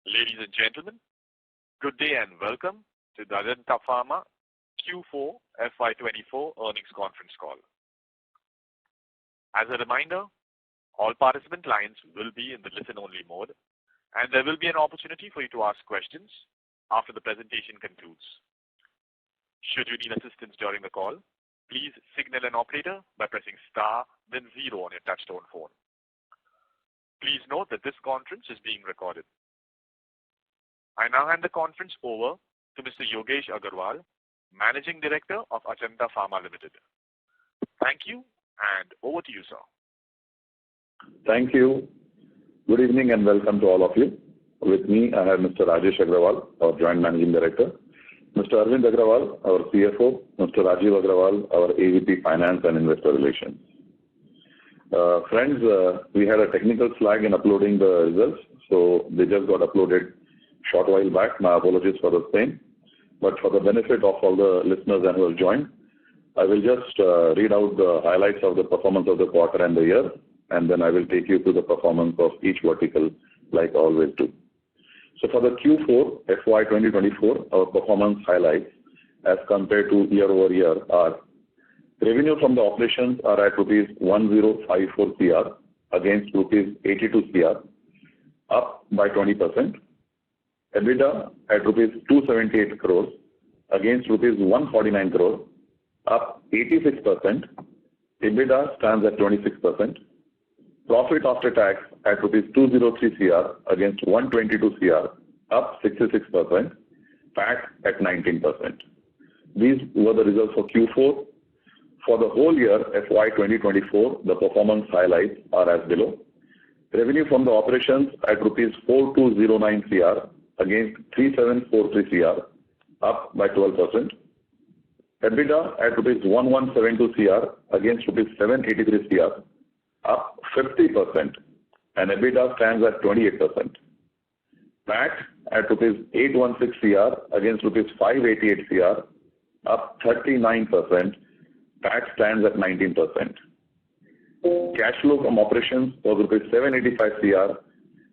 Ladies and gentlemen, good day and welcome to the Ajanta Pharma Q4 FY2024 earnings conference call. As a reminder, all participant lines will be in the listen-only mode, and there will be an opportunity for you to ask questions after the presentation concludes. Should you need assistance during the call, please signal an operator by pressing star, then 0 on your touchtone phone. Please note that this conference is being recorded. I now hand the conference over to Mr. Yogesh Agrawal, Managing Director of Ajanta Pharma Ltd. Thank you, and over to you, sir. Thank you. Good evening and welcome to all of you. With me, I have Mr. Rajesh Agrawal, our Joint Managing Director, Mr. Arvind Agrawal, our CFO, Mr. Rajiv Agrawal, our AVP Finance and Investor Relations. Friends, we had a technical flag in uploading the results, so they just got uploaded short while back. My apologies for the same. But for the benefit of all the listeners and who have joined, I will just read out the highlights of the performance of the quarter and the year, and then I will take you through the performance of each vertical like I always do. So for the Q4 FY2024, our performance highlights as compared to year-over-year are: revenue from the operations are at rupees 1054 crore against rupees 82 crore, up by 20%. EBITDA at rupees 278 crores against rupees 149 crore, up 86%. EBITDA stands at 26%. Profit after tax at rupees 203 crore against 122 crore, up 66%. PAT at 19%. These were the results for Q4. For the whole year FY2024, the performance highlights are as below. Revenue from the operations at rupees 4209 crore against 3743 crore, up by 12%. EBITDA at rupees 1172 crore against rupees 783 crore, up 50%, and EBITDA stands at 28%. PAT at rupees 816 crore against rupees 588 crore, up 39%. PAT stands at 19%. Cash flow from operations was rupees 785 crore,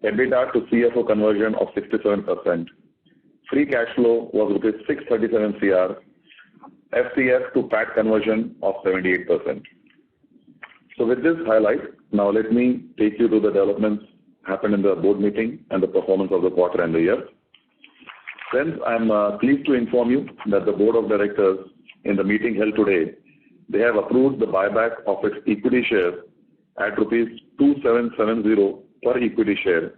EBITDA to CFO conversion of 67%. Free cash flow was rupees 637 crore, FCF to PAT conversion of 78%. So with this highlight, now let me take you to the developments happened in the board meeting and the performance of the quarter and the year. Friends, I'm pleased to inform you that the board of directors in the meeting held today, they have approved the buyback of its equity shares at rupees 2770 per equity share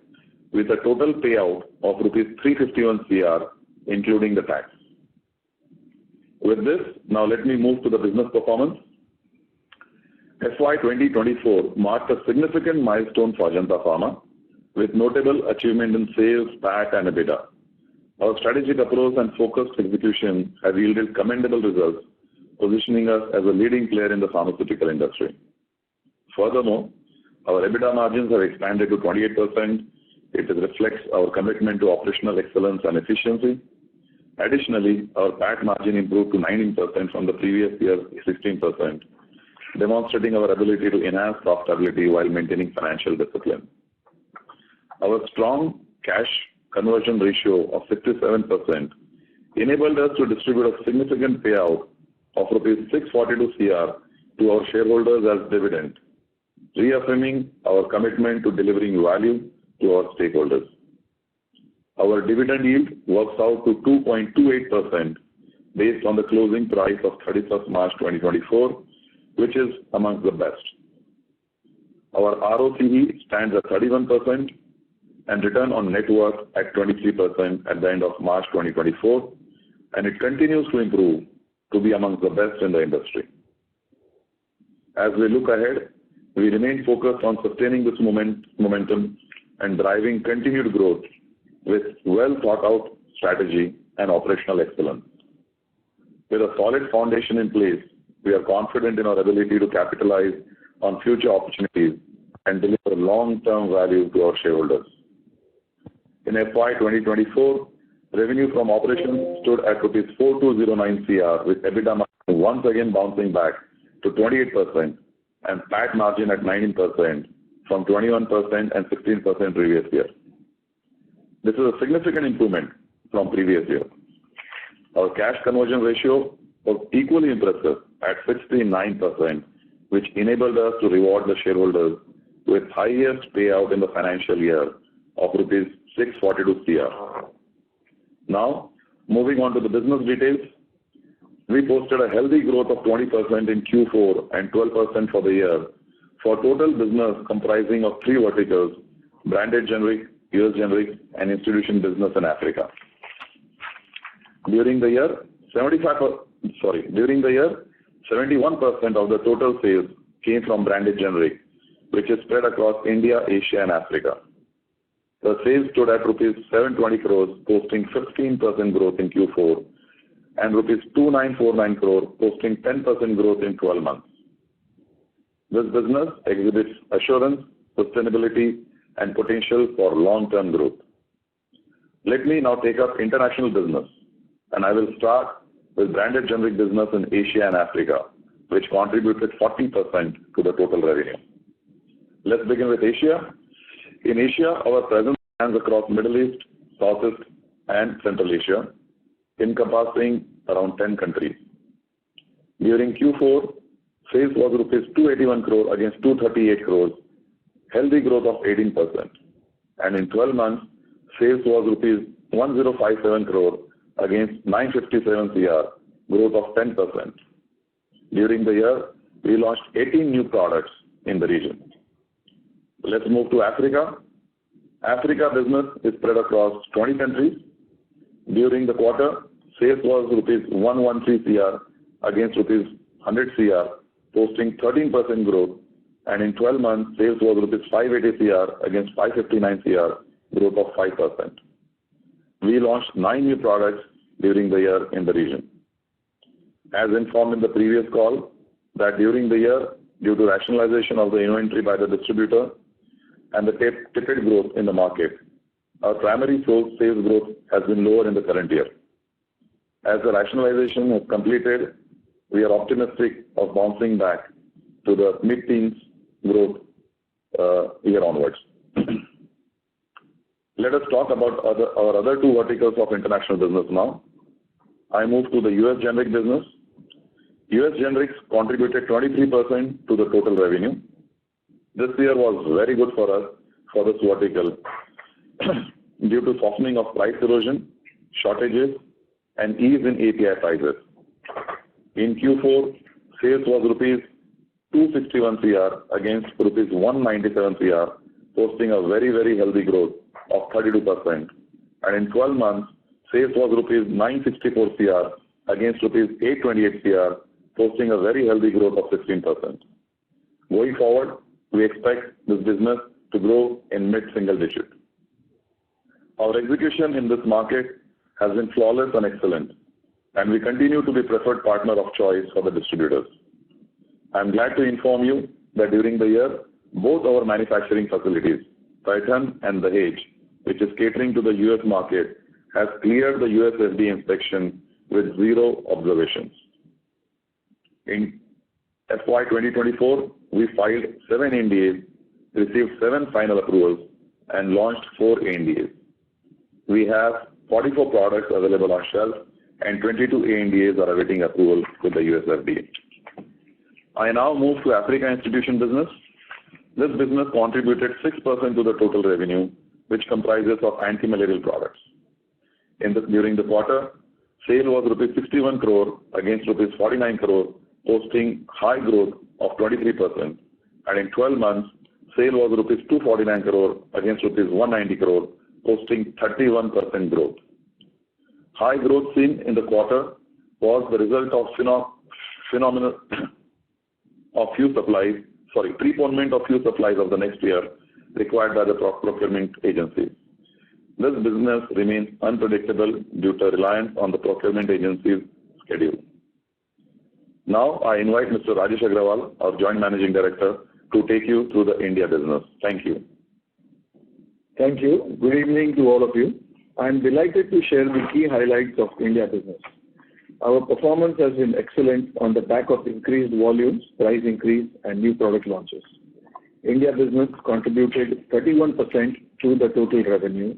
with a total payout of rupees 351 crore, including the tax. With this, now let me move to the business performance. FY 2024 marked a significant milestone for Ajanta Pharma with notable achievement in sales, PAT, and EBITDA. Our strategic approach and focused execution have yielded commendable results, positioning us as a leading player in the pharmaceutical industry. Furthermore, our EBITDA margins have expanded to 28%. It reflects our commitment to operational excellence and efficiency. Additionally, our PAT margin improved to 19% from the previous year's 16%, demonstrating our ability to enhance profitability while maintaining financial discipline. Our strong cash conversion ratio of 67% enabled us to distribute a significant payout of rupees 642 crore to our shareholders as dividend, reaffirming our commitment to delivering value to our stakeholders. Our dividend yield works out to 2.28% based on the closing price of 31st March 2024, which is amongst the best. Our ROCE stands at 31% and return on net worth at 23% at the end of March 2024, and it continues to improve to be amongst the best in the industry. As we look ahead, we remain focused on sustaining this momentum and driving continued growth with well-thought-out strategy and operational excellence. With a solid foundation in place, we are confident in our ability to capitalize on future opportunities and deliver long-term value to our shareholders. In FY 2024, revenue from operations stood at rupees 4209 crore with EBITDA margin once again bouncing back to 28% and PAT margin at 19% from 21% and 16% previous year. This is a significant improvement from previous year. Our cash conversion ratio was equally impressive at 69%, which enabled us to reward the shareholders with highest payout in the financial year of rupees 642 crore. Now, moving on to the business details. We posted a healthy growth of 20% in Q4 and 12% for the year for total business comprising of three verticals: branded generic, US generic, and institution business in Africa. During the year, 71% of the total sales came from branded generic, which is spread across India, Asia, and Africa. The sales stood at rupees 720 crores, posting 15% growth in Q4, and rupees 2949 crore, posting 10% growth in 12 months. This business exhibits assurance, sustainability, and potential for long-term growth. Let me now take up international business, and I will start with branded generic business in Asia and Africa, which contributed 40% to the total revenue. Let's begin with Asia. In Asia, our presence spans across Middle East, Southeast, and Central Asia, encompassing around 10 countries. During Q4, sales was rupees 281 crore against 238 crores, healthy growth of 18%. And in 12 months, sales was rupees 1057 crore against 957 crore, growth of 10%. During the year, we launched 18 new products in the region. Let's move to Africa. Africa business is spread across 20 countries. During the quarter, sales was rupees 113 crore against rupees 100 crore, posting 13% growth, and in 12 months, sales was rupees 580 crore against 559 crore, growth of 5%. We launched 9 new products during the year in the region. As informed in the previous call, that during the year, due to rationalization of the inventory by the distributor and the tepid growth in the market, our primary sales growth has been lower in the current year. As the rationalization is completed, we are optimistic of bouncing back to the mid-teens growth year onwards. Let us talk about our other two verticals of international business now. I move to the US generic business. US generics contributed 23% to the total revenue. This year was very good for us for this vertical due to softening of price erosion, shortages, and ease in API prices. In Q4, sales was rupees 261 crore against rupees 197 crore, posting a very, very healthy growth of 32%. And in 12 months, sales was rupees 964 crore against rupees 828 crore, posting a very healthy growth of 16%. Going forward, we expect this business to grow in mid-single digit. Our execution in this market has been flawless and excellent, and we continue to be preferred partner of choice for the distributors. I am glad to inform you that during the year, both our manufacturing facilities, Titan and Dahej, which is catering to the US market, has cleared the US FDA inspection with 0 observations. In FY2024, we filed 7 NDAs, received 7 final approvals, and launched 4 ANDAs. We have 44 products available on shelf, and 22 ANDAs are awaiting approval with the US FDA. I now move to Africa institution business. This business contributed 6% to the total revenue, which comprises of anti-malarial products. During the quarter, sale was rupees 61 crore against rupees 49 crore, posting high growth of 23%, and in 12 months, sale was rupees 249 crore against rupees 190 crore, posting 31% growth. High growth seen in the quarter was the result of preponement of few supplies of the next year required by the procurement agencies. This business remains unpredictable due to reliance on the procurement agency's schedule. Now, I invite Mr. Rajesh Agrawal, our Joint Managing Director, to take you through the India business. Thank you. Thank you. Good evening to all of you. I am delighted to share the key highlights of India business. Our performance has been excellent on the back of increased volumes, price increase, and new product launches. India business contributed 31% to the total revenue.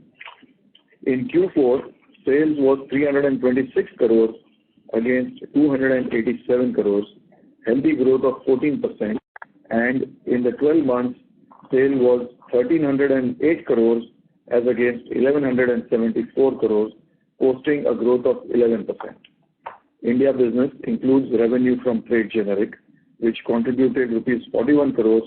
In Q4, sales was 326 crores against 287 crores, healthy growth of 14%, and in the 12 months, sale was 1,308 crores as against 1,174 crores, posting a growth of 11%. India business includes revenue from trade generic, which contributed rupees 41 crores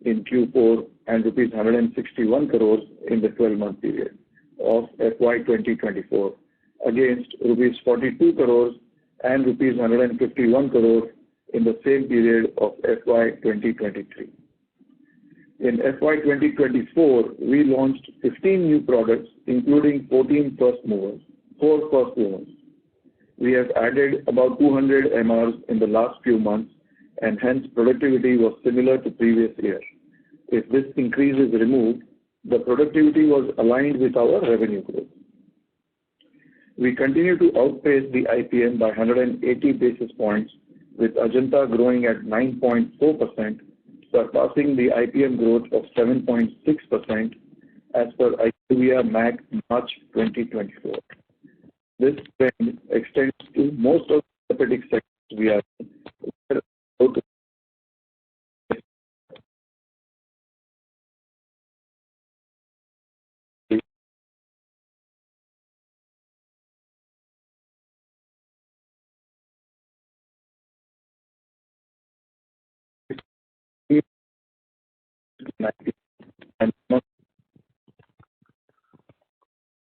in Q4 and rupees 161 crores in the 12-month period of FY2024 against rupees 42 crores and rupees 151 crores in the same period of FY2023. In FY2024, we launched 15 new products, including 4 first movers. We have added about 200 MRs in the last few months, and hence productivity was similar to previous year. If this increase is removed, the productivity was aligned with our revenue growth. We continue to outpace the IPM by 180 basis points, with Ajanta growing at 9.4%, surpassing the IPM growth of 7.6% as per IQVIA MAC March 2024. This trend extends to most of the therapeutic sectors we are in.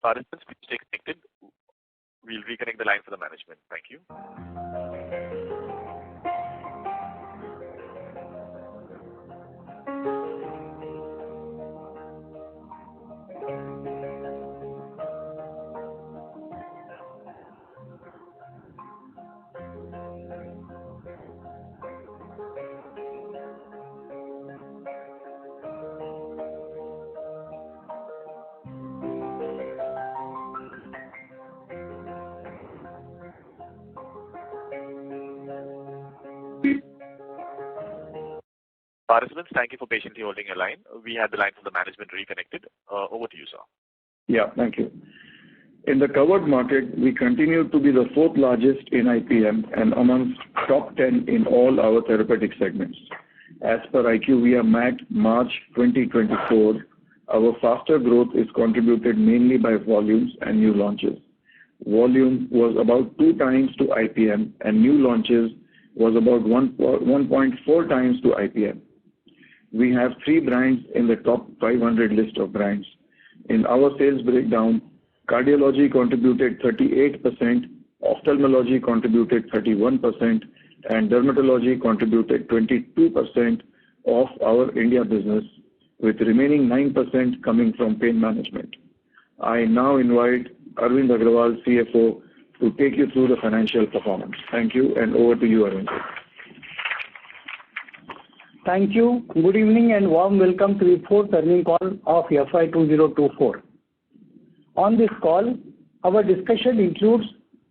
Participants, please stay connected. We'll reconnect the line for the management. Thank you. Participants, thank you for patiently holding your line. We had the line from the management reconnected. Over to you, sir. Yeah, thank you. In the covered market, we continue to be the 4th largest in IPM and amongst top 10 in all our therapeutic segments. As per IQVIA MAC March 2024, our faster growth is contributed mainly by volumes and new launches. Volume was about 2 times to IPM and new launches was about 1.4 times to IPM. We have 3 brands in the top 500 list of brands. In our sales breakdown, cardiology contributed 38%, ophthalmology contributed 31%, and dermatology contributed 22% of our India business, with remaining 9% coming from pain management. I now invite Arvind Agrawal, CFO, to take you through the financial performance. Thank you, and over to you, Arvind. Thank you. Good evening and warm welcome to the 4th earnings call of FY2024. On this call, our discussion includes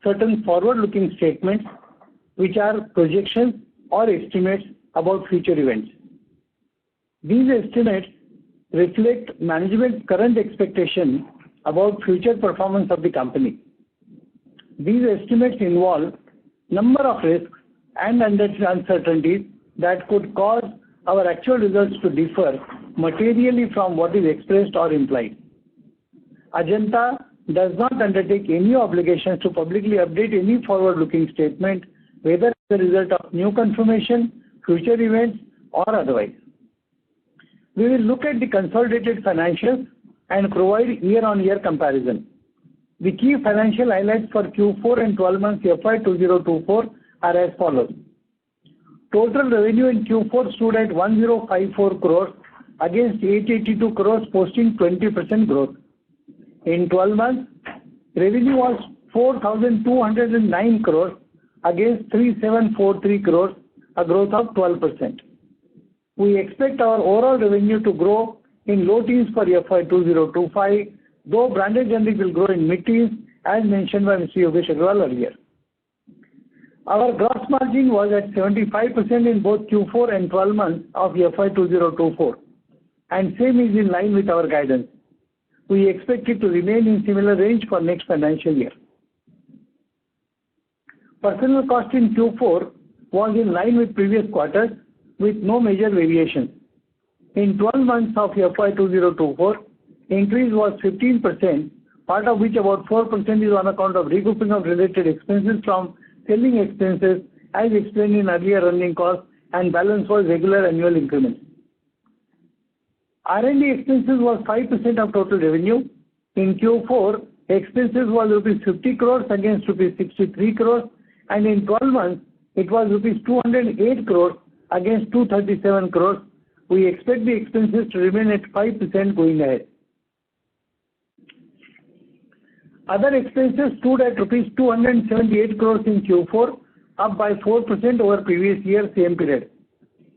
certain forward-looking statements which are projections or estimates about future events. These estimates reflect management's current expectation about future performance of the company. These estimates involve number of risks and uncertainties that could cause our actual results to differ materially from what is expressed or implied. Ajanta does not undertake any obligations to publicly update any forward-looking statement, whether as a result of new confirmation, future events, or otherwise. We will look at the consolidated financials and provide year-on-year comparison. The key financial highlights for Q4 and 12 months FY2024 are as follows. Total revenue in Q4 stood at 1054 crores against 882 crores, posting 20% growth. In 12 months, revenue was 4,209 crores against 3,743 crores, a growth of 12%. We expect our overall revenue to grow in low teens for FY2025, though branded generic will grow in mid-teens, as mentioned by Mr. Yogesh Agrawal earlier. Our gross margin was at 75% in both Q4 and 12 months of FY2024, and same is in line with our guidance. We expect it to remain in similar range for next financial year. Personnel cost in Q4 was in line with previous quarters with no major variation. In 12 months of FY2024, increase was 15%, part of which about 4% is on account of recouping of related expenses from selling expenses as explained in earlier earning costs, and balance was regular annual increments. R&D expenses was 5% of total revenue. In Q4, expenses was rupees 50 crores against rupees 63 crores, and in 12 months, it was rupees 208 crores against 237 crores. We expect the expenses to remain at 5% going ahead. Other expenses stood at rupees 278 crores in Q4, up by 4% over previous year same period.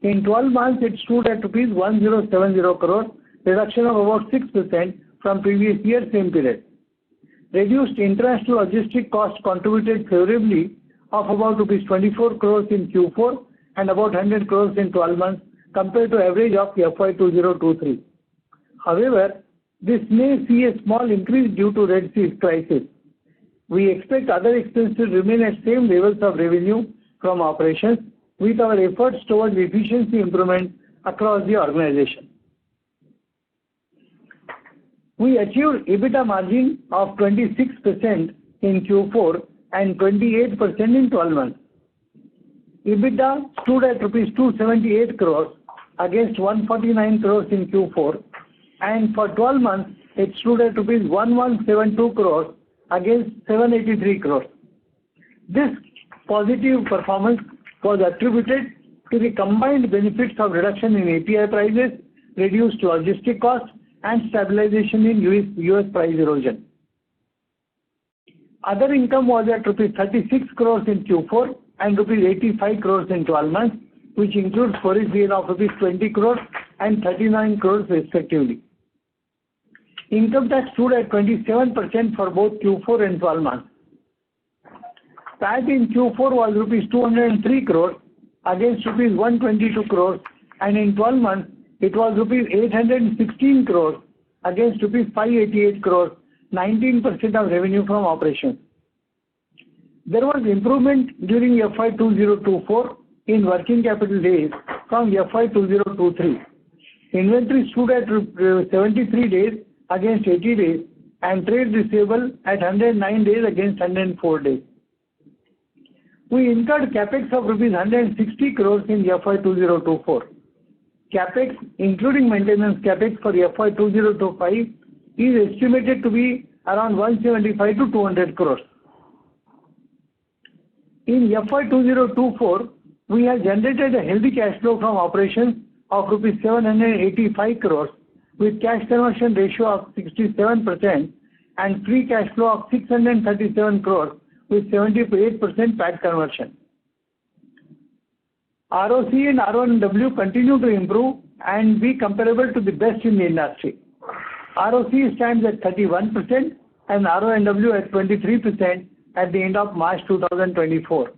In 12 months, it stood at rupees 1070 crores, reduction of about 6% from previous year same period. Reduced international logistic costs contributed favorably of about rupees 24 crores in Q4 and about 100 crores in 12 months compared to average of FY2023. However, this may see a small increase due to Red Sea crisis. We expect other expenses to remain at same levels of revenue from operations with our efforts towards efficiency improvement across the organization. We achieved EBITDA margin of 26% in Q4 and 28% in 12 months. EBITDA stood at rupees 278 crores against 149 crores in Q4, and for 12 months it stood at rupees 1172 crores against 783 crores. This positive performance was attributed to the combined benefits of reduction in API prices, reduced logistic costs, and stabilization in US price erosion. Other income was at rupees 36 crores in Q4 and rupees 85 crores in 12 months, which includes forex gain of rupees 20 crores and 39 crores respectively. Income tax stood at 27% for both Q4 and 12 months. PAT in Q4 was rupees 203 crores against rupees 122 crores, and in 12 months it was rupees 816 crores against rupees 588 crores, 19% of revenue from operations. There was improvement during FY2024 in working capital days from FY2023. Inventory stood at 73 days against 80 days, and trade receivable at 109 days against 104 days. We incurred capex of rupees 160 crores in FY2024. Capex, including maintenance capex for FY2025, is estimated to be around 175 to 200 crores. In FY2024, we have generated a healthy cash flow from operations of rupees 785 crores with cash conversion ratio of 67% and free cash flow of 637 crores with 78% PAT conversion. ROC and RONW continue to improve and be comparable to the best in the industry. ROC stands at 31% and RONW at 23% at the end of March 2024.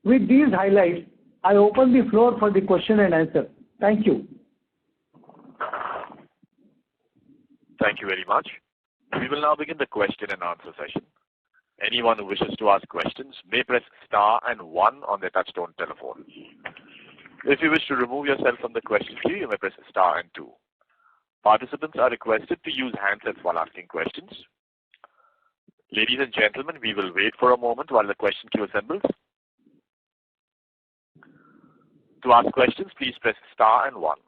With these highlights, I open the floor for the question and answer. Thank you. Thank you very much. We will now begin the question and answer session. Anyone who wishes to ask questions may press star and 1 on their touchtone telephone. If you wish to remove yourself from the question queue, you may press star and 2. Participants are requested to use handsets while asking questions. Ladies and gentlemen, we will wait for a moment while the question queue assembles. To ask questions, please press star and 1.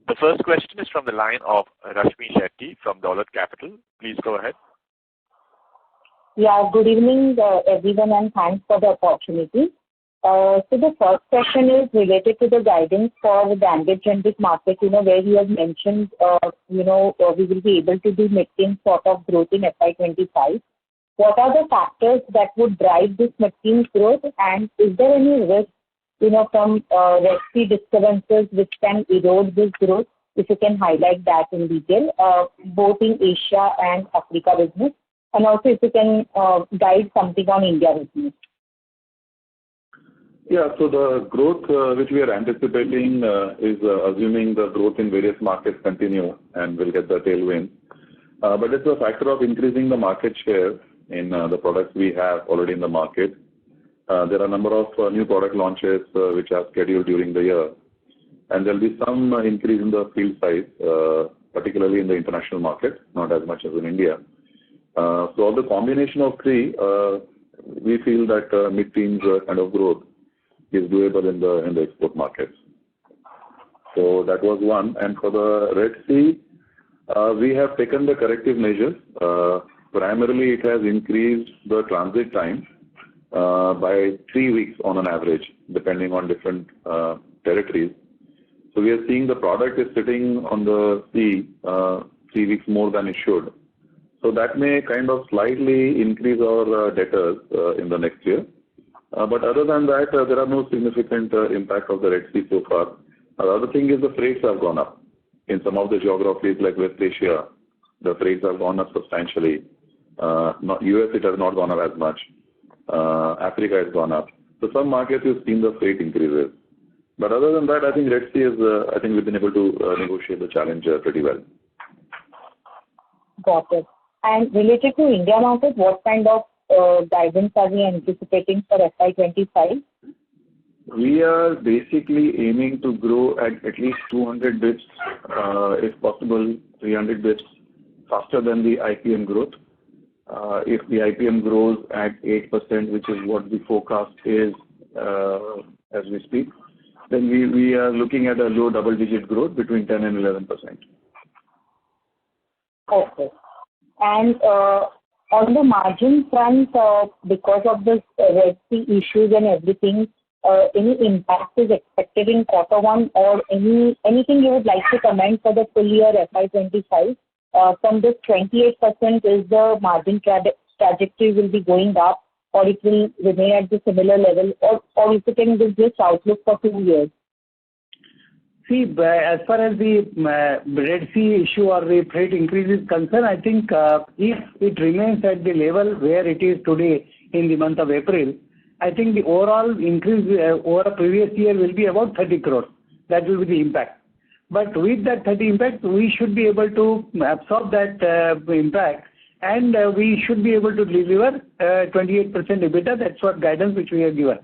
The first question is from the line of Rashmi Shetty from Dolat Capital. Please go ahead. Yeah, good evening everyone, and thanks for the opportunity. So the first question is related to the guidance for the branded generic market, where you have mentioned, we will be able to do mid-teen sort of growth in FY25. What are the factors that would drive this mid-teen growth, and is there any risk from Red Sea disturbances which can erode this growth? If you can highlight that in detail, both in Asia and Africa business, and also if you can guide something on India business. Yeah, so the growth which we are anticipating is assuming the growth in various markets continue and we'll get the tailwind. But it's a factor of increasing the market share in the products we have already in the market. There are a number of new product launches which are scheduled during the year. And there'll be some increase in the field size, particularly in the international market, not as much as in India. So the combination of three, we feel that mid-teens kind of growth is doable in the export markets. So that was one. And for the Red Sea, we have taken the corrective measures. Primarily, it has increased the transit time by 3 weeks on an average, depending on different territories. So we are seeing the product is sitting on the sea 3 weeks more than it should. So that may kind of slightly increase our debtors in the next year. But other than that, there are no significant impact of the Red Sea so far. The other thing is the freights have gone up. In some of the geographies like West Asia, the freights have gone up substantially. US, it has not gone up as much. Africa has gone up. So some markets you've seen the freight increases. But other than that, I think Red Sea is, I think we've been able to negotiate the challenge pretty well. Got it. And related to India market, what kind of guidance are we anticipating for FY25? We are basically aiming to grow at least 200 bits, if possible 300 bits faster than the IPM growth. If the IPM grows at 8%, which is what the forecast is as we speak, then we are looking at a low double-digit growth between 10 and 11%. Okay. And on the margin front, because of the Red Sea issues and everything, any impact is expected in Q1 or anything you would like to comment for the full year FY25? From this 28% is the margin trajectory will be going up, or it will remain at the similar level, or if you can give this outlook for 2 years? See, as far as the Red Sea issue or the freight increase is concerned, I think if it remains at the level where it is today in the month of April, I think the overall increase over a previous year will be about 30 crores. That will be the impact. But with that 30 impact, we should be able to absorb that impact, and we should be able to deliver 28% EBITDA. That's what guidance which we have given.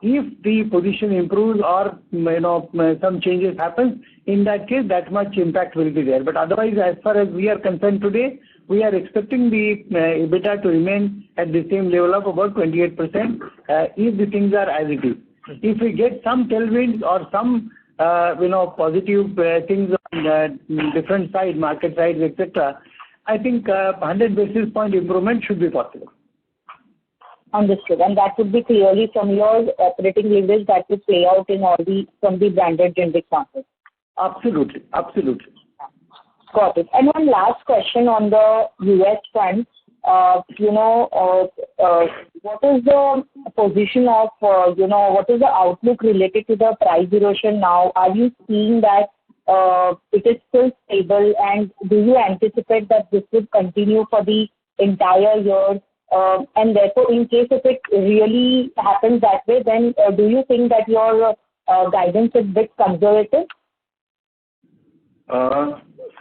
If the position improves or some changes happen, in that case, that much impact will be there. But otherwise, as far as we are concerned today, we are expecting the EBITDA to remain at the same level of about 28% if the things are as it is. If we get some tailwinds or some positive things on different sides, market sides, etc., I think 100 basis point improvement should be possible. Understood. And that would be clearly from your operating leverage that would play out in from the branded generic market. Absolutely. Absolutely. Got it. And one last question on the US front. What is the position of, what is the outlook related to the price erosion now? Are you seeing that it is still stable, and do you anticipate that this would continue for the entire year? And therefore, in case if it really happens that way, then do you think that your guidance is a bit conservative?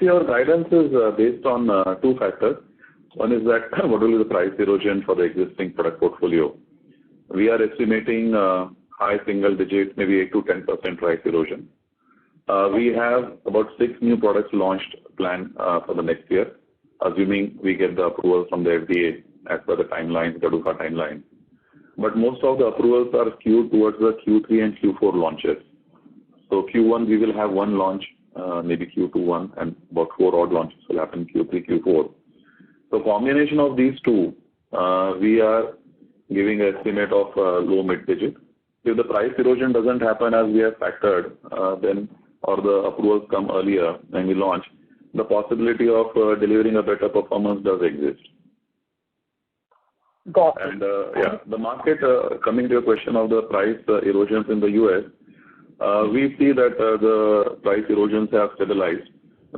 See, our guidance is based on two factors. One is that what will be the price erosion for the existing product portfolio. We are estimating high single digit, maybe 8 to 10% price erosion. We have about 6 new products launched planned for the next year, assuming we get the approval from the FDA as per the timeline, the GDUFA timeline. But most of the approvals are skewed towards the Q3 and Q4 launches. So Q1 we will have 1 launch, maybe Q2 1, and about 4 odd launches will happen Q3, Q4. So combination of these two, we are giving an estimate of low mid-digit. If the price erosion doesn't happen as we have factored, then or the approvals come earlier when we launch, the possibility of delivering a better performance does exist. Got it. And the market, coming to your question of the price erosions in the US, we see that the price erosions have stabilized.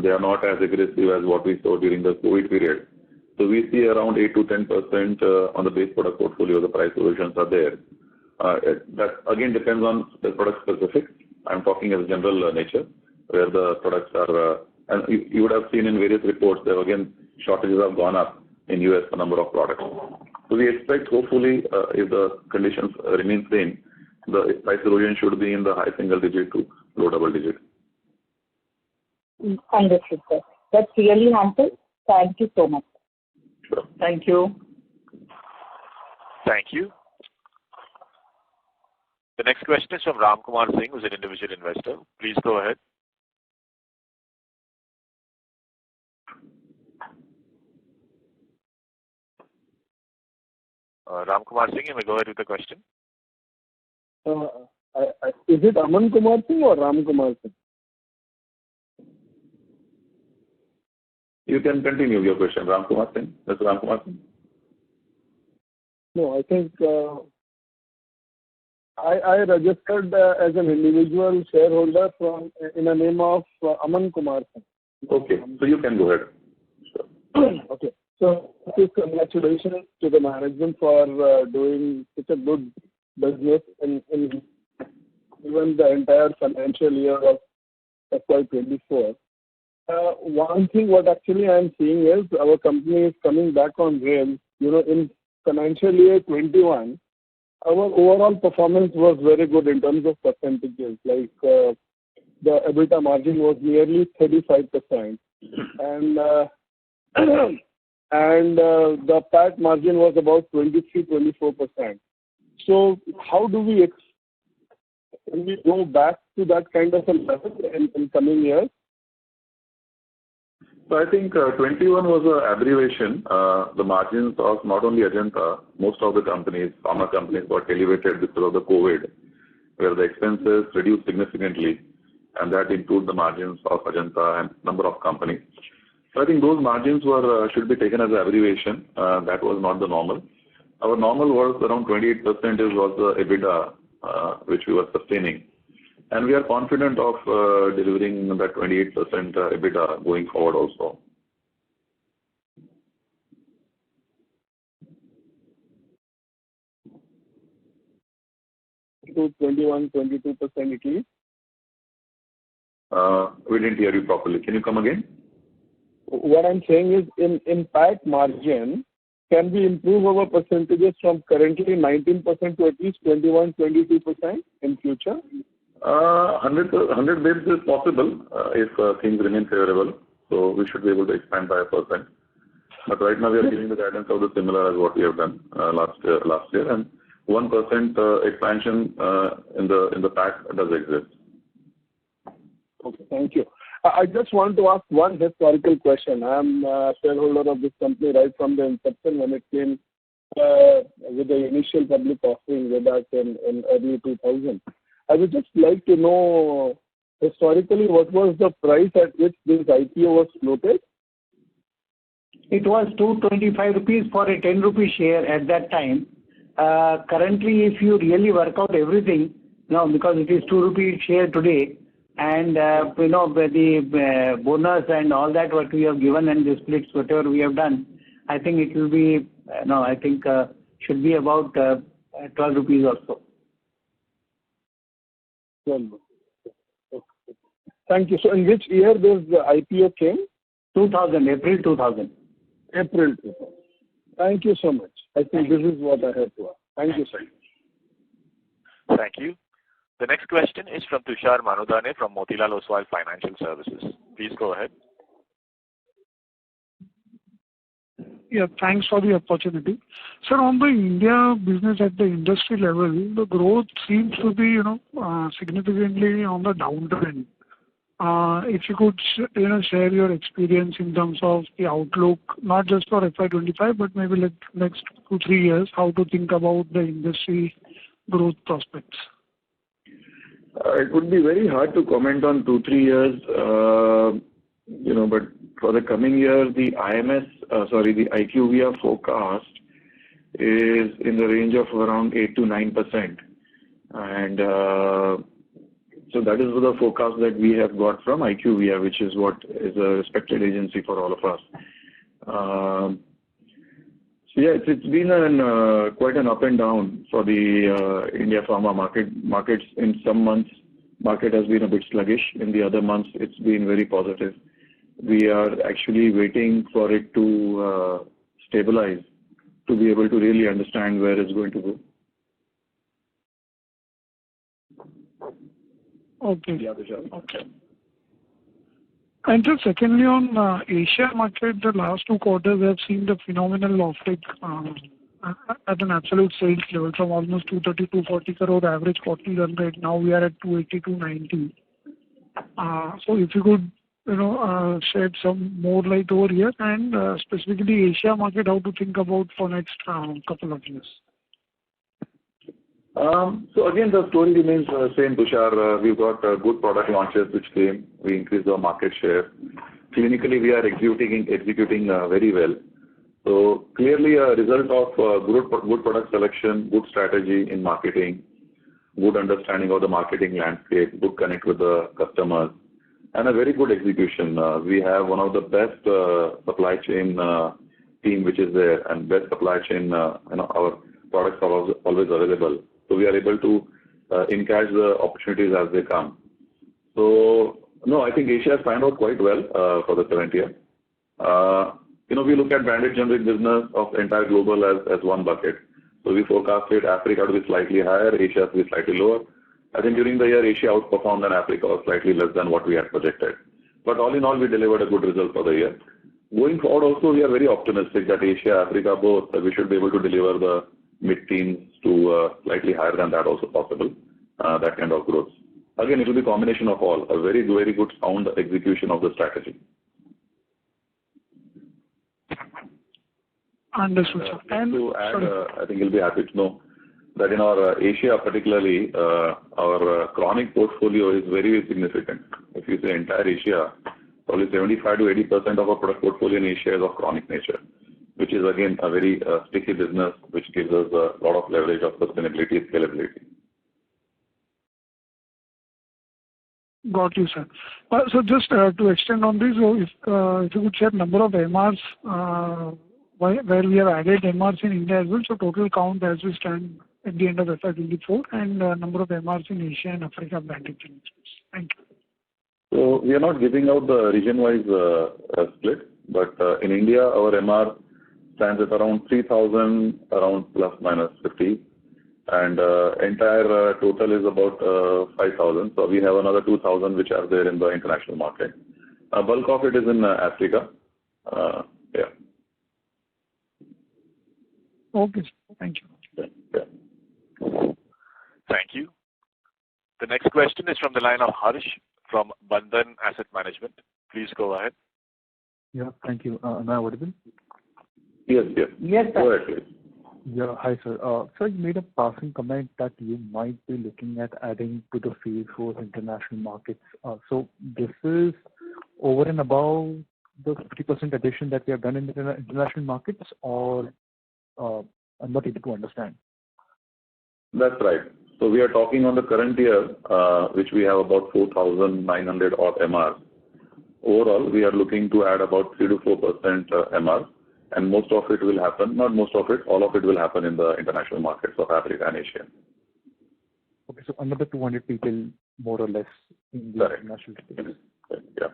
They are not as aggressive as what we saw during the COVID period. So we see around 8 to 10% on the base product portfolio, the price erosions are there. That again depends on the product specific. I'm talking as a general nature, where the products are, and you would have seen in various reports that again shortages have gone up in US for number of products. So we expect hopefully if the conditions remain same, the price erosion should be in the high single digit to low double digit. Understood, sir. That's really helpful. Thank you so much. Sure. Thank you. Thank you. The next question is from Ram Kumar Singh, who's an individual investor. Please go ahead. Ram Kumar Singh, you may go ahead with the question. Is it Aman Kumar Singh or Ram Kumar Singh? You can continue your question, Ram Kumar Singh. Mr. Ram Kumar Singh. No, I think I registered as an individual shareholder in the name of Aman Kumar Singh. Okay, so you can go ahead. Sure. Okay, so congratulations to the management for doing such a good business in even the entire financial year of FY2024. One thing what actually I am seeing is our company is coming back on rails. In financial year 21, our overall performance was very good in terms of percentages. Like the EBITDA margin was nearly 35%, and the PAT margin was about 23-24%. So how do we can we go back to that kind of a level in coming years? So I think 21 was an aberration. The margins of not only Ajanta, most of the companies, pharma companies got elevated because of the COVID, where the expenses reduced significantly, and that improved the margins of Ajanta and number of companies. So I think those margins should be taken as an aberration. That was not the normal. Our normal was around 28% was the EBITDA, which we were sustaining. And we are confident of delivering that 28% EBITDA going forward also. To 21, 22% at least? We didn't hear you properly. Can you come again? What I'm saying is in PAT margin, can we improve our percentages from currently 19% to at least 21, 22% in future? 100 basis is possible if things remain favorable. So we should be able to expand by 1%. But right now we are giving the guidance of the similar as what we have done last year, and 1% expansion in the PAT does exist. Okay, thank you. I just want to ask one historical question. I am a shareholder of this company right from the inception when it came with the initial public offering way back in early 2000. I would just like to know historically what was the price at which this IPO was floated? It was 225 rupees for a 10 rupee share at that time. Currently, if you really work out everything, because it is 2 rupee share today, and the bonus and all that what we have given and the splits whatever we have done, I think it will be should be about 12 rupees or so. Thank you. So in which year this IPO came? 2000, April 2000. April 2000. Thank you so much. I think this is what I have to ask. Thank you, sir. Thank you. The next question is from Tushar Manudhane from Motilal Oswal Financial Services. Please go ahead. Yeah, thanks for the opportunity. Sir, on the India business at the industry level, the growth seems to be, significantly on the downtrend. If you could, share your experience in terms of the outlook, not just for FY25, but maybe like next 2-3 years, how to think about the industry growth prospects. It would be very hard to comment on 2-3 years, but for the coming year, the IQVIA forecast is in the range of around 8 to 9%, and so that is the forecast that we have got from IQVIA, which is what is a respected agency for all of us. Yes, it's been quite an up and down for the India pharma markets. In some months, market has been a bit sluggish. In the other months, it's been very positive. We are actually waiting for it to stabilize to be able to really understand where it's going to go. Okay. Yeah, Vishal. Okay. And just secondly, on Asia market, the last 2 quarters have seen the phenomenal offtake at an absolute sales level from almost 230 to 240 crore average quarterly run rate. Now we are at 280 to 90. So if you could, shed some more light over here, and specifically Asia market, how to think about for next couple of years. So again, the story remains the same, Tushar. We've got good product launches which came. We increased our market share. Clinically, we are executing very well. So clearly a result of good product selection, good strategy in marketing, good understanding of the marketing landscape, good connect with the customers, and a very good execution. We have one of the best supply chain team which is there, and best supply chain, our products are always available. So we are able to encash the opportunities as they come. So no, I think Asia has panned out quite well for the current year. We look at branded generic business of entire global as one bucket. So we forecasted Africa to be slightly higher, Asia to be slightly lower. I think during the year, Asia outperformed and Africa was slightly less than what we had projected. But all in all, we delivered a good result for the year. Going forward also, we are very optimistic that Asia, Africa both, we should be able to deliver the mid-teens to slightly higher than that also possible, that kind of growth. Again, it will be a combination of all, a very, very good sound execution of the strategy. Understood, sir. And to add, I think you'll be happy to know that in our Asia particularly, our chronic portfolio is very, very significant. If you say entire Asia, probably 75 to 80% of our product portfolio in Asia is of chronic nature, which is again a very sticky business, which gives us a lot of leverage of sustainability, scalability. Got you, sir. So just to extend on this, if you could share number of MRs, where we have added MRs in India as well, so total count as we stand at the end of FY2024, and number of MRs in Asia and Africa branded generics. Thank you. So we are not giving out the region-wise split, but in India, our MR stands at around 3,000, around plus minus 50, and entire total is about 5,000. So we have another 2,000 which are there in the international market. Bulk of it is in Africa. Yeah. Okay, thank you. Yeah. Thank you. The next question is from the line of Harsh from Bandhan Asset Management. Please go ahead. Yeah, thank you. Am I audible? Yes. Yes, sir. Go ahead, please. Yeah, hi, sir. Sir, you made a passing comment that you might be looking at adding to the field for international markets. So this is over and above the 50% addition that we have done in the international markets, or I'm not able to understand. That's right. So we are talking on the current year, which we have about 4,900 odd MRs. Overall, we are looking to add about 3 to 4% MR, and most of it will happen, not most of it, all of it will happen in the international markets of Africa and Asia. Okay, so another 200 people, more or less, in the international space. Yeah.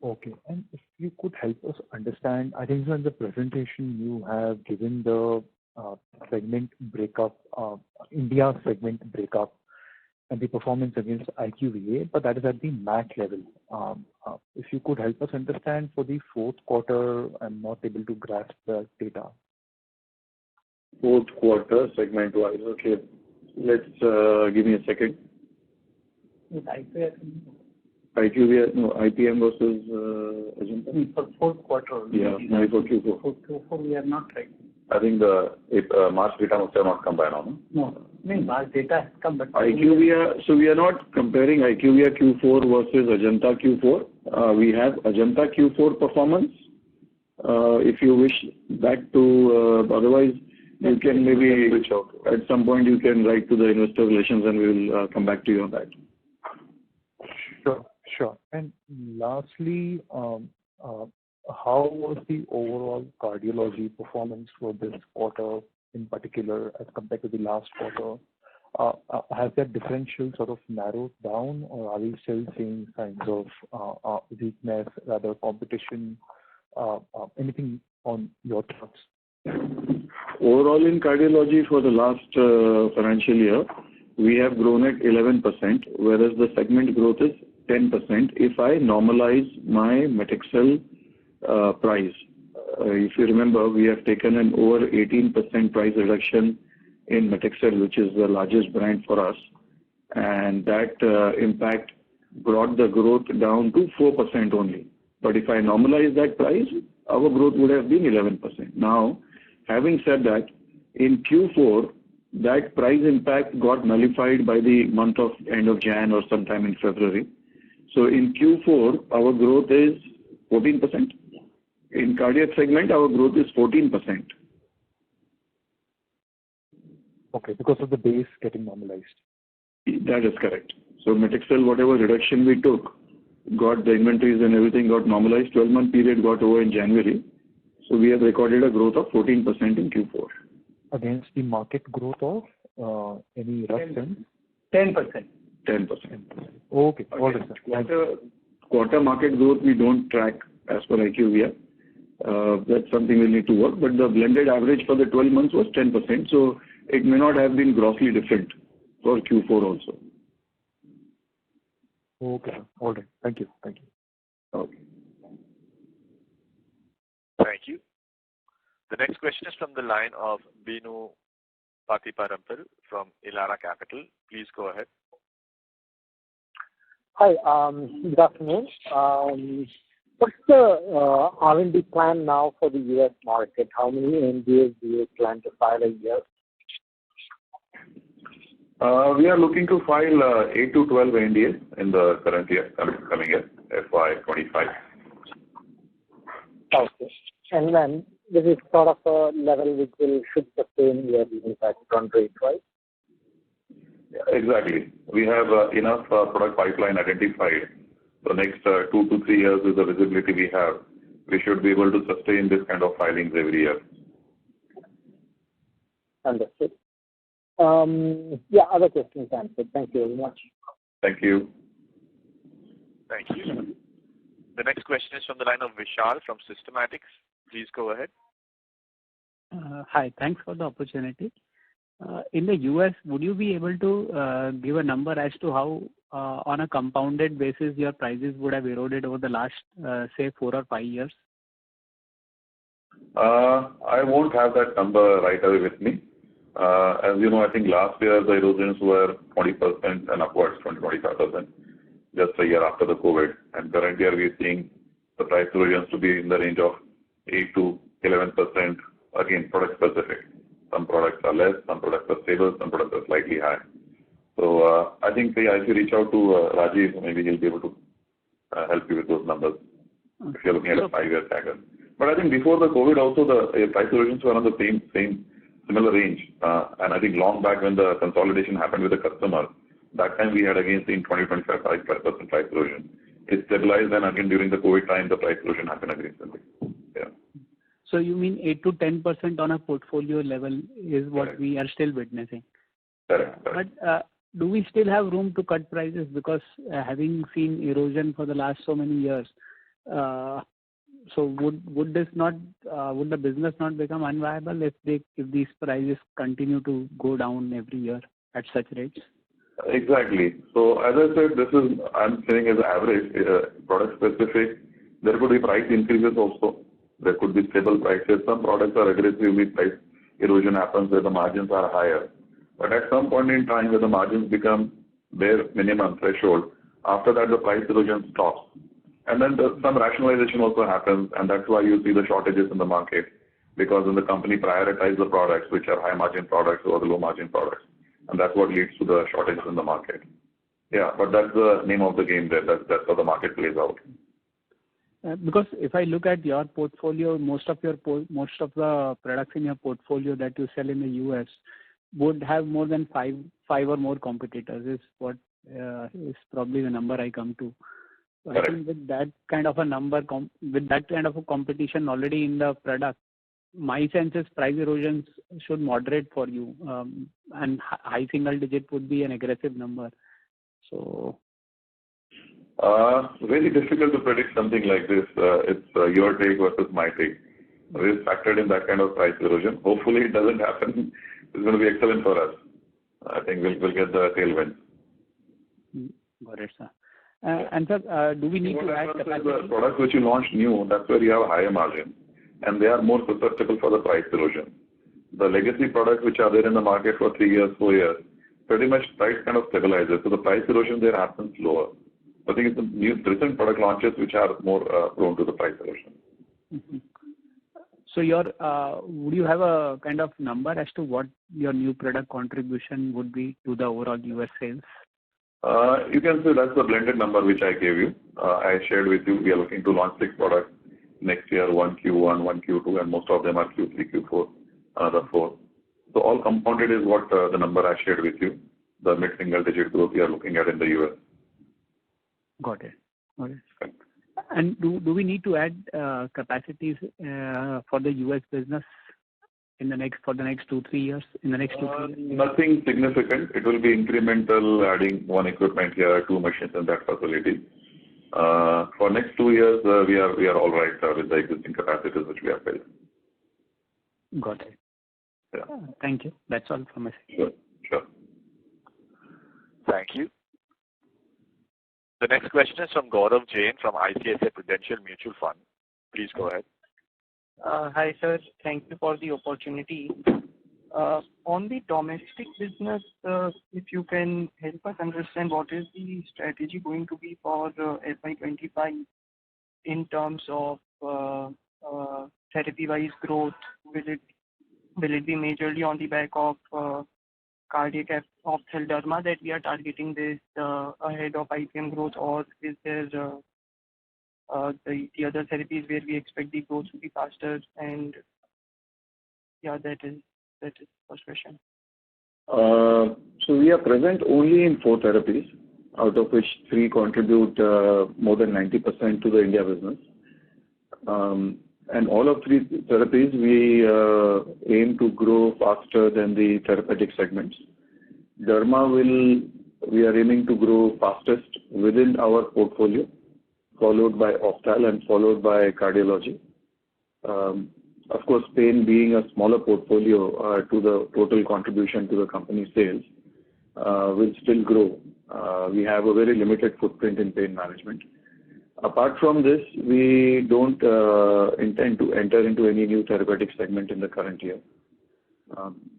Okay, and if you could help us understand, I think in the presentation you have given the segment breakup, India segment breakup, and the performance against IQVIA, but that is at the MAT level. If you could help us understand for the fourth quarter, I'm not able to grasp the data. Fourth quarter segment wise. Okay, let's give me a second. IQVIA, no, IPM versus Ajanta. For fourth quarter. Yeah, maybe for Q4. For Q4 we are not right. I think the March data must have not come by now. No, March data has come, but IQVIA, so we are not comparing IQVIA Q4 versus Ajanta Q4. We have Ajanta Q4 performance. If you wish that to, otherwise you can maybe reach out. At some point you can write to the investor relations and we will come back to you on that. Sure. And lastly, how was the overall cardiology performance for this quarter in particular as compared to the last quarter? Has that differential sort of narrowed down, or are we still seeing signs of weakness, rather competition? Anything on your thoughts? Overall, in cardiology for the last financial year, we have grown at 11%, whereas the segment growth is 10% if I normalize my Metexcel price. If you remember, we have taken an over 18% price reduction in Metexcel, which is the largest brand for us, and that impact brought the growth down to 4% only. But if I normalize that price, our growth would have been 11%. Now, having said that, in Q4, that price impact got nullified by the month of end of Jan or sometime in February. So in Q4, our growth is 14%. In cardiac segment, our growth is 14%. Okay, because of the base getting normalized. That is correct. So Metexcel, whatever reduction we took, got the inventories and everything got normalized. 12-month period got over in January. So we have recorded a growth of 14% in Q4. Against the market growth of any rough sense? 10%. 10%. Okay, all right, sir. Quarter market growth we don't track as per IQVIA. That's something we need to work. But the blended average for the 12 months was 10%. So it may not have been grossly different for Q4 also. Okay, all right. Thank you. Thank you. Okay. Thank you. The next question is from the line of Binu Patiparampil from Elara Capital. Please go ahead. Hi, good afternoon. What's the R&D plan now for the US market? How many NDAs do you plan to file a year? We are looking to file 8 to 12 NDAs in the current year, coming year, FY25. Okay. And then this is sort of a level which should sustain your impact run rate, right? Yeah, exactly. We have enough product pipeline identified. The next 2 to 3 years with the visibility we have, we should be able to sustain this kind of filings every year. Understood. Yeah, other questions answered. Thank you very much. Thank you. Thank you. The next question is from the line of Vishal from Systematics. Please go ahead. Hi, thanks for the opportunity. In the US, would you be able to give a number as to how, on a compounded basis, your prices would have eroded over the last, say, 4 or 5 years? I won't have that number right away with me. As you know, I think last year the erosions were 20% and upwards, 20-25%, just a year after the COVID. And current year we are seeing the price erosions to be in the range of 8 to 11%, again, product specific. Some products are less, some products are stable, some products are slightly high. So I think if you reach out to Rajiv, maybe he'll be able to help you with those numbers if you're looking at a 5-year stagger. But I think before the COVID also the price erosions were on the same similar range. And I think long back when the consolidation happened with the customer, that time we had again seen 20-25% price erosion. It stabilized, and again during the COVID time the price erosion happened again. Yeah. So you mean 8 to 10% on a portfolio level is what Correct. We are still witnessing? Correct. But do we still have room to cut prices? Because having seen erosion for the last so many years, so would the business not become unviable if these prices continue to go down every year at such rates? Exactly. So as I said, I'm saying as average, product specific. There could be price increases also. There could be stable prices. Some products are aggressively price erosion happens where the margins are higher. But at some point in time where the margins become their minimum threshold, after that the price erosion stops. And then some rationalization also happens, and that's why you see the shortages in the market, because when the company prioritizes the products which are high margin products over the low margin products, and that's what leads to the shortages in the market. Yeah, but that's the name of the game there. That's how the market plays out. Because if I look at your portfolio, most of the products in your portfolio that you sell in the US would have more than five or more competitors. Is what is probably the number I come to. I think with that kind of a number, with that kind of a competition already in the product, my sense is price erosions should moderate for you, and high single digit would be an aggressive number. So, very difficult to predict something like this. It's your take versus my take. We've factored in that kind of price erosion. Hopefully, it doesn't happen. It's going to be excellent for us. I think we'll get the tailwind. Got it, sir. And sir, do we need to add capacity? The products which you launch new, that's where you have a higher margin, and they are more susceptible for the price erosion. The legacy products which are there in the market for 3 years, 4 years, pretty much price kind of stabilizes. So the price erosion there happens slower. I think it's the new recent product launches which are more prone to the price erosion. Mm-hmm. So would you have a kind of number as to what your new product contribution would be to the overall US sales? You can say that's the blended number which I gave you. I shared with you, we are looking to launch 6 products next year, 1 Q1, 1 Q2, and most of them are Q3, Q4, another 4. So all compounded is what the number I shared with you, the mid-single digit growth we are looking at in the US. Got it. Okay. And do we need to add capacities for the US business for the next 2-3 years? Nothing significant. It will be incremental, adding 1 equipment here, 2 machines in that facility. For next 2 years, we are all right with the existing capacities which we have built. Got it. Yeah. Thank you. That's all from my Sure. side. Thank you. The next question is from Gaurav Jain from ICICI Prudential Mutual Fund. Please go ahead. Hi, sir. Thank you for the opportunity. On the domestic business, if you can help us understand what is the strategy going to be for FY25 in terms of therapy-wise growth. Will it be majorly on the back of cardiac ophthalmology derma that we are targeting this ahead of IPM growth, or is there the other therapies where we expect the growth to be faster? And yeah, that is first question. So we are present only in 4 therapies, out of which 3 contribute more than 90% to the India business. And all of 3 therapies we aim to grow faster than the therapeutic segments. Derma we are aiming to grow fastest within our portfolio, followed by ophthalmology and followed by cardiology. Of course, pain being a smaller portfolio to the total contribution to the company sales will still grow. We have a very limited footprint in pain management. Apart from this, we don't intend to enter into any new therapeutic segment in the current year.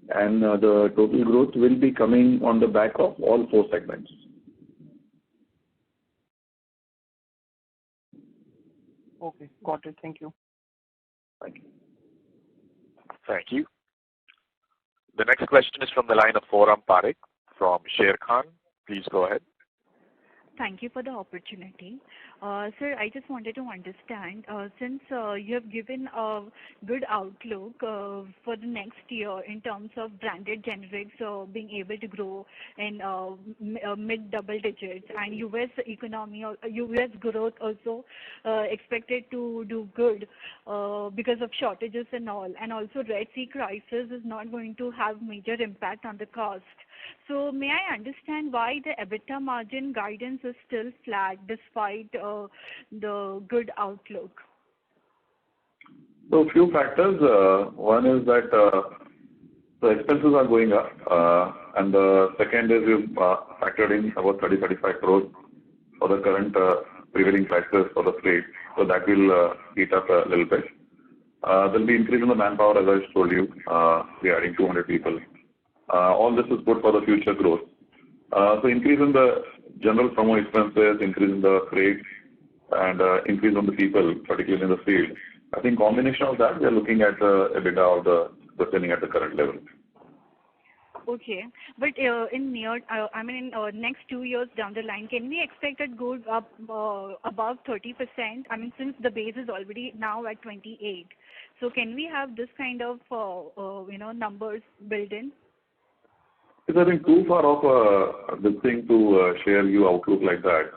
And the total growth will be coming on the back of all 4 segments. Okay, got it. Thank you. Thank you. Thank you. The next question is from the line of Forum Parekh from Sharekhan. Please go ahead. Thank you for the opportunity. Sir, I just wanted to understand, since you have given a good outlook for the next year in terms of branded generics being able to grow in mid-double digits, and US economy, US growth also expected to do good because of shortages and all, and also Red Sea crisis is not going to have major impact on the cost. So may I understand why the EBITDA margin guidance is still flat despite the good outlook? So a few factors. One is that the expenses are going up, and the second is we've factored in about 30-35 crores for the current prevailing prices for the freight. So that will eat up a little bit. There'll be increase in the manpower, as I told you. We are adding 200 people. All this is good for the future growth. So increase in the general promo expenses, increase in the freight, and increase on the people, particularly in the field. I think combination of that, we are looking at EBITDA of the selling at the current level. Okay, but in next 2 years down the line, can we expect it goes up above 30%? I mean, since the base is already now at 28, so can we have this kind of numbers built in? It's I think too far off this thing to share you outlook like that.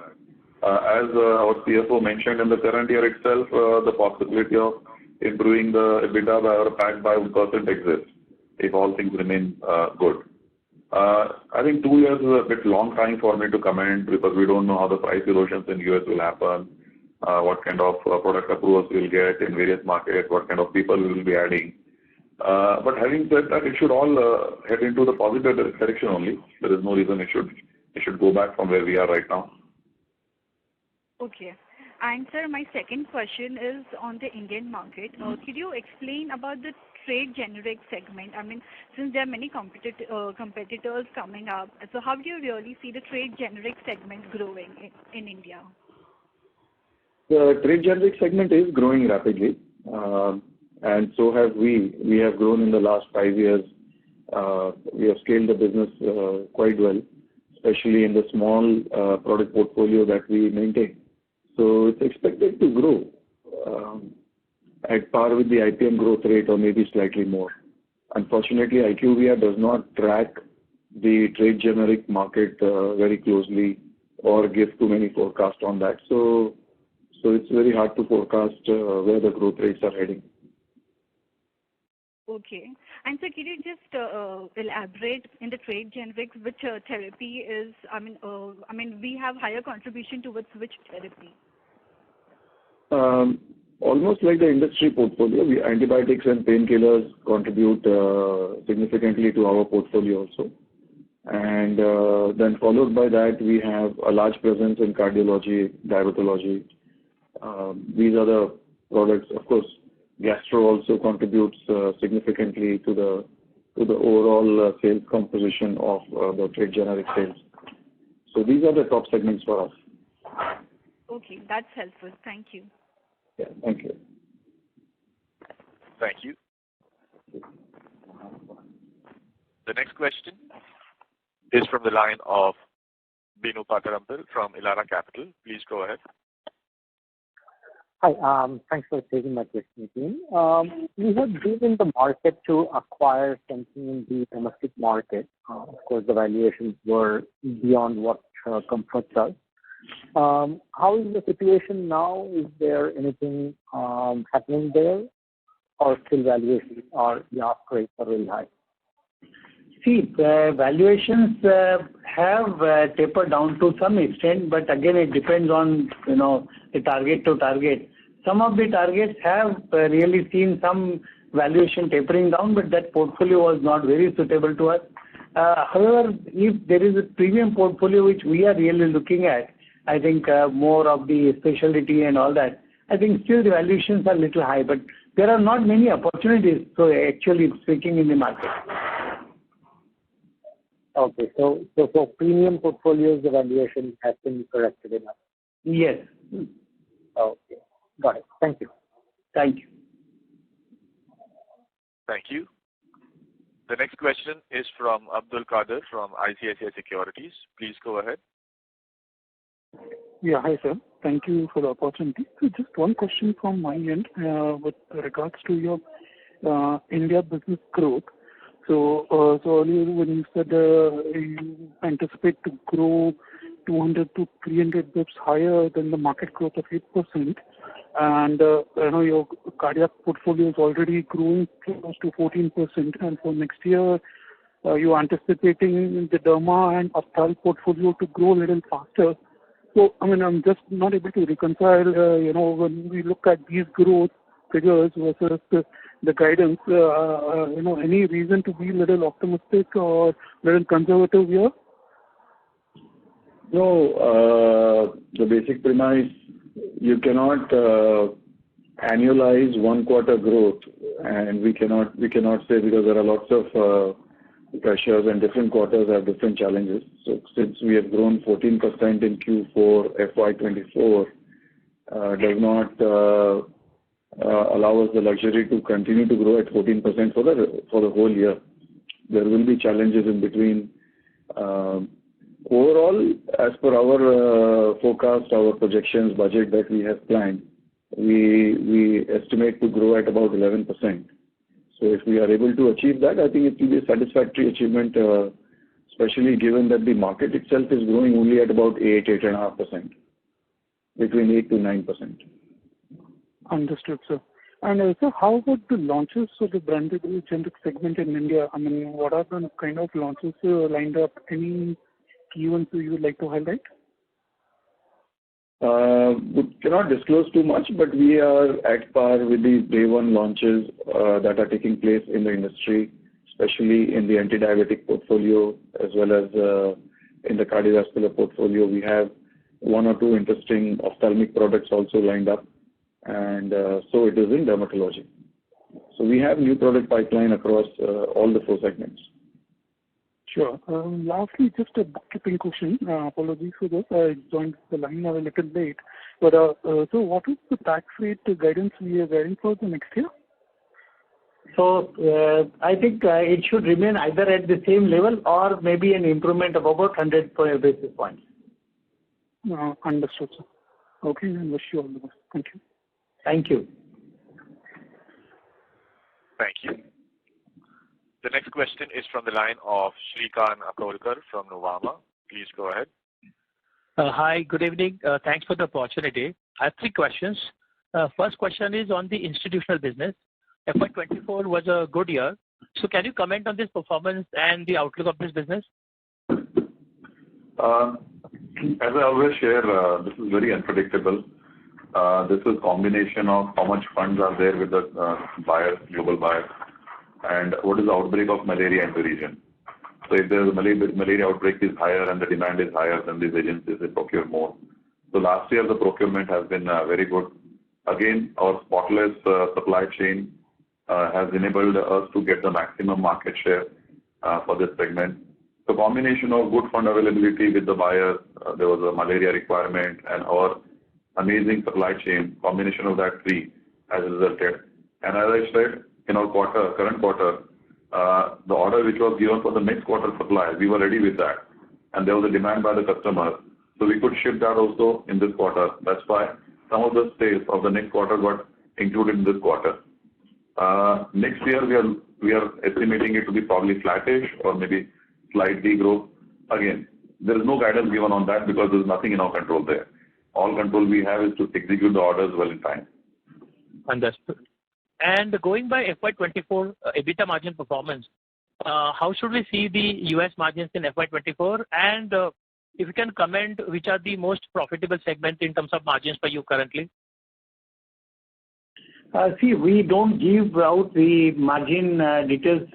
As our CFO mentioned, in the current year itself, the possibility of improving the EBITDA or PAT by 1% exists if all things remain good. I think 2 years is a bit long time for me to comment because we don't know how the price erosions in US will happen, what kind of product approvals we'll get in various markets, what kind of people we will be adding. But having said that, it should all head into the positive direction only. There is no reason it should go back from where we are right now. Okay. And sir, my second question is on the Indian market. Could you explain about the trade generic segment? I mean, since there are many competitors coming up, so how do you really see the trade generic segment growing in India? The trade generic segment is growing rapidly, and so have we. We have grown in the last 5 years. We have scaled the business quite well, especially in the small product portfolio that we maintain. So it's expected to grow at par with the IPM growth rate or maybe slightly more. Unfortunately, IQVIA does not track the trade generic market very closely or give too many forecasts on that. So it's very hard to forecast where the growth rates are heading. Okay. And so could you just elaborate in the trade generics which therapy is, I mean, we have higher contribution towards which therapy? Almost like the industry portfolio, antibiotics and painkillers contribute significantly to our portfolio also. And then followed by that, we have a large presence in cardiology, diabetology. These are the products. Of course, gastro also contributes significantly to the overall sales composition of the trade generic sales. So these are the top segments for us. Okay, that's helpful. Thank you. Yeah, thank you. Thank you. The next question is from the line of Binu Patarampil from Elara Capital. Please go ahead. Hi, thanks for taking my question, team. We have been in the market to acquire something in the domestic market. Of course, the valuations were beyond what comforts us. How is the situation now? Is there anything happening there, or still valuations or the ask rates are really high? See, the valuations have tapered down to some extent, but again, it depends on, the target to target. Some of the targets have really seen some valuation tapering down, but that portfolio was not very suitable to us. However, if there is a premium portfolio which we are really looking at, I think more of the specialty and all that, I think still the valuations are a little high, but there are not many opportunities, so actually speaking, in the market. Okay, so for premium portfolios, the valuation has been corrected enough? Yes. Okay, got it. Thank you. Thank you. Thank you. The next question is from Abdul Qadir from ICICI Securities. Please go ahead. Yeah, hi sir. Thank you for the opportunity. So just one question from my end with regards to your India business growth. So earlier when you said you anticipate to grow 200 to 300 bps higher than the market growth of 8%, and your cardiac portfolio is already growing close to 14%, and for next year you're anticipating the derma and ophthalm portfolio to grow a little faster. So, I mean, I'm just not able to reconcile, when we look at these growth figures versus the guidance, any reason to be a little optimistic or a little conservative here? No, the basic premise, you cannot annualize 1 quarter growth, and we cannot say, because there are lots of pressures and different quarters have different challenges. So since we have grown 14% in Q4 FY24, does not allow us the luxury to continue to grow at 14% for the whole year. There will be challenges in between. Overall, as per our forecast, our projections, budget that we have planned, we estimate to grow at about 11%. So if we are able to achieve that, I think it will be a satisfactory achievement, especially given that the market itself is growing only at about 8.5%. between 8 to 9%. Understood, sir. And so how about the launches for the branded generic segment in India? I mean, what are the kind of launches lined up? Any key ones you would like to highlight? We cannot disclose too much, but we are at par with the day one launches that are taking place in the industry, especially in the anti-diabetic portfolio as well as in the cardiovascular portfolio. We have one or two interesting ophthalmic products also lined up, and so it is in dermatology. So we have new product pipeline across all the 4 segments. Sure. Lastly, just a bookkeeping question. Apologies for this. I joined the line a little late. But so what is the tax rate guidance we are guiding for the next year? So I think it should remain either at the same level or maybe an improvement of about 100 basis points. Understood, sir. Okay, and wish you all the best. Thank you. Thank you. Thank you. The next question is from the line of Shrikant Akolkar from Nuvama. Please go ahead. Hi, good evening. Thanks for the opportunity. I have 3 questions. First question is on the institutional business. FY24 was a good year. So can you comment on this performance and the outlook of this business? As I always share, this is very unpredictable. This is a combination of how much funds are there with the buyers, global buyers, and what is the outbreak of malaria in the region. So if the malaria outbreak is higher and the demand is higher, then these agencies will procure more. So last year the procurement has been very good. Again, our spotless supply chain has enabled us to get the maximum market share for this segment. The combination of good fund availability with the buyers, there was a malaria requirement, and our amazing supply chain, combination of that 3 has resulted. And as I said, in our current quarter, the order which was given for the next quarter supply, we were ready with that. And there was a demand by the customer. So we could ship that also in this quarter. That's why some of the sales of the next quarter got included in this quarter. Next year, we are estimating it to be probably flattish or maybe slight degrowth. Again, there is no guidance given on that because there is nothing in our control there. All control we have is to execute the orders well in time. Understood. And going by FY24 EBITDA margin performance, how should we see the US margins in FY24? And if you can comment, which are the most profitable segments in terms of margins for you currently? See, we don't give out the margin details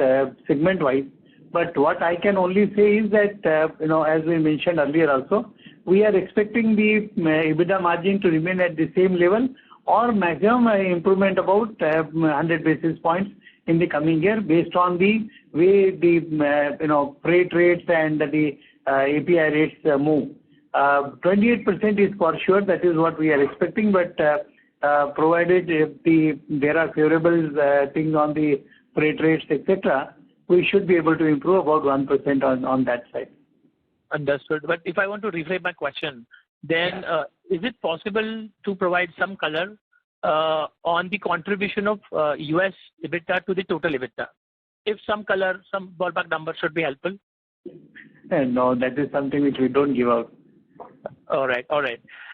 segment-wise. But what I can only say is that, as we mentioned earlier also, we are expecting the EBITDA margin to remain at the same level or maximum improvement about 100 basis points in the coming year based on the way the freight rates and the API rates move. 28% is for sure. That is what we are expecting. But provided there are favorable things on the freight rates, etc., we should be able to improve about 1% on that side. Understood. But if I want to rephrase my question, then is it possible to provide some color on the contribution of US EBITDA to the total EBITDA? If some color, some ballpark number should be helpful. No, that is something which we don't give out. All right.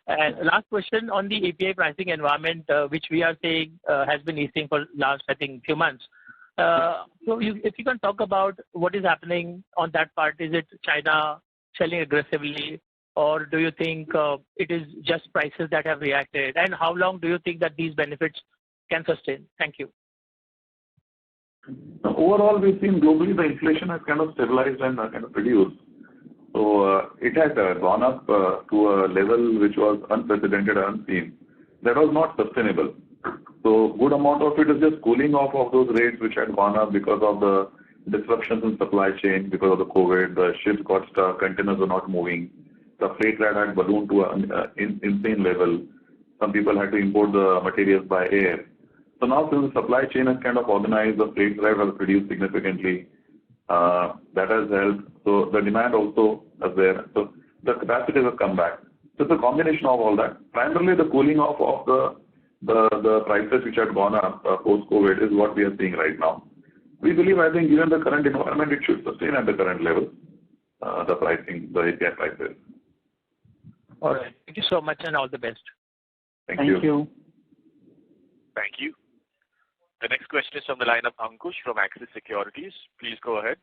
And last question on the API pricing environment, which we are saying has been easing for last, I think, few months. So if you can talk about what is happening on that part, is it China selling aggressively, or do you think it is just prices that have reacted? And how long do you think that these benefits can sustain? Thank you. Overall, we've seen globally the inflation has kind of stabilized and kind of reduced. So it has gone up to a level which was unprecedented and unseen. That was not sustainable. So good amount of it is just cooling off of those rates which had gone up because of the disruptions in supply chain, because of the COVID. The ships got stuck, containers were not moving. The freight rate had ballooned to an insane level. Some people had to import the materials by air. So now since the supply chain has kind of organized, the freight rate has reduced significantly. That has helped. So the demand also is there. So the capacities have come back. So it's a combination of all that. Primarily the cooling off of the prices which had gone up post-COVID is what we are seeing right now. We believe, I think, given the current environment, it should sustain at the current level, the pricing, the API prices. All right. Thank you so much and all the best. Thank you. Thank you. The next question is from the line of Ankush from Axis Securities. Please go ahead.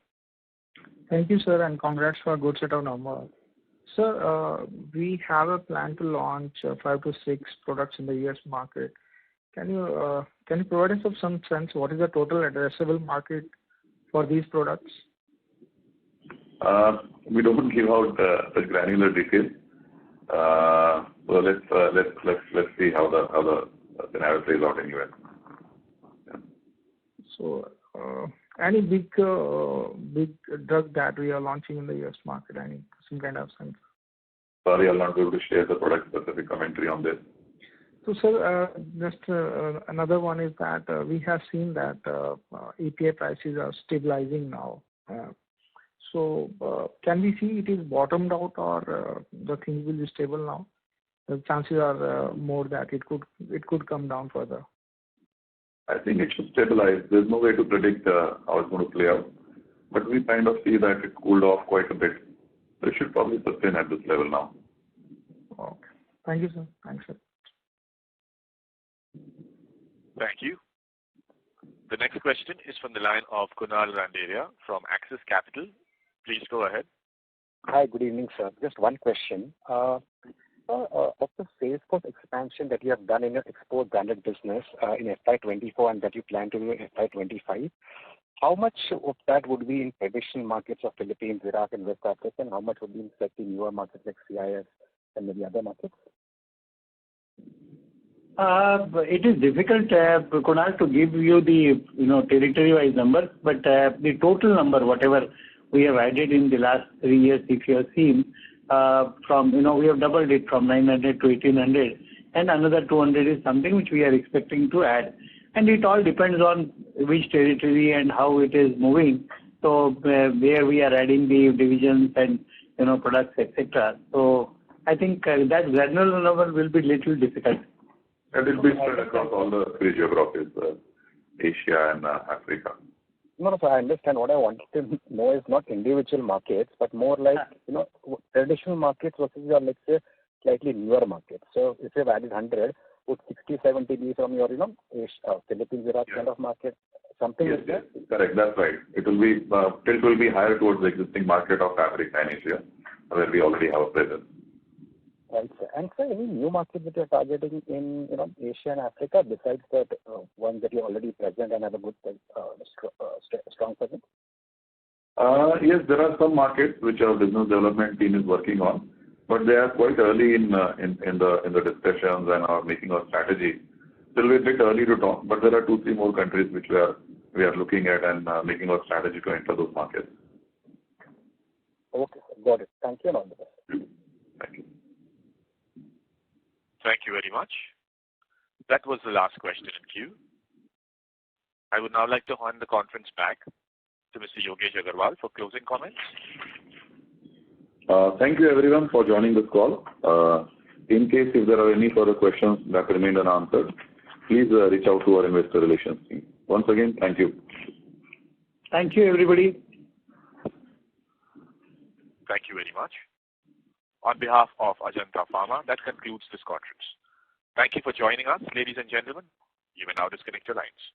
Thank you, sir, and congrats for a good set of numbers. Sir, we have a plan to launch 5 to 6 products in the US market. Can you provide us with some sense what is the total addressable market for these products? We don't give out the granular details. So let's see how the scenario plays out in US. Yeah. So, any big drug that we are launching in the US market, some kind of sense? Sorry, I'll not be able to share the product specific commentary on this. So, sir, just another one is that we have seen that API prices are stabilizing now. So, can we see it is bottomed out, or the things will be stable now? The chances are more that it could come down further. I think it should stabilize. There's no way to predict how it's going to play out, but we kind of see that it cooled off quite a bit. So it should probably sustain at this level now. Okay. Thank you, sir. Thanks, sir. Thank you. The next question is from the line of Kunal Randeria from Axis Capital. Please go ahead. Hi, good evening, sir. Just one question. Of the sales force expansion that you have done in your export branded business in FY24 and that you plan to do in FY25, how much of that would be in traditional markets of Philippines, Iraq, and West Africa, and how much would be in slightly newer markets like CIS and maybe other markets? It is difficult, Kunal, to give you the territory-wise number, but the total number, whatever we have added in the last 3 years, if you have seen, we have doubled it from 900 to 1800, and another 200 is something which we are expecting to add. And it all depends on which territory and how it is moving. So where we are adding the divisions and products, etc. So I think that granular number will be little difficult. And it will be spread across all the 3 geographies, Asia and Africa. No, I understand. What I wanted to know is not individual markets, but more like traditional markets versus your, let's say, slightly newer markets. So if you've added 100, would 60, 70 be from your, Philippines, Iraq kind of market, something like that? Yes, correct. That's right. It will be tilt will be higher towards the existing market of Africa and Asia, where we already have a presence. Right, sir. And sir, any new markets that you're targeting in Asia and Africa besides that ones that you're already present and have a good strong presence? Yes, there are some markets which our business development team is working on, but they are quite early in the discussions and are making our strategy. Still a bit early to talk, but there are 2-3 more countries which we are looking at and making our strategy to enter those markets. Okay, sir. Got it. Thank you and all the best. Thank you. Thank you very much. That was the last question in queue. I would now like to hand the conference back to Mr. Yogesh Agrawal for closing comments. Thank you everyone for joining this call. In case if there are any further questions that remain unanswered, please reach out to our investor relations team. Once again, thank you. Thank you, everybody. Thank you very much. On behalf of Ajanta Pharma, that concludes this conference. Thank you for joining us, ladies and gentlemen. You may now disconnect your lines.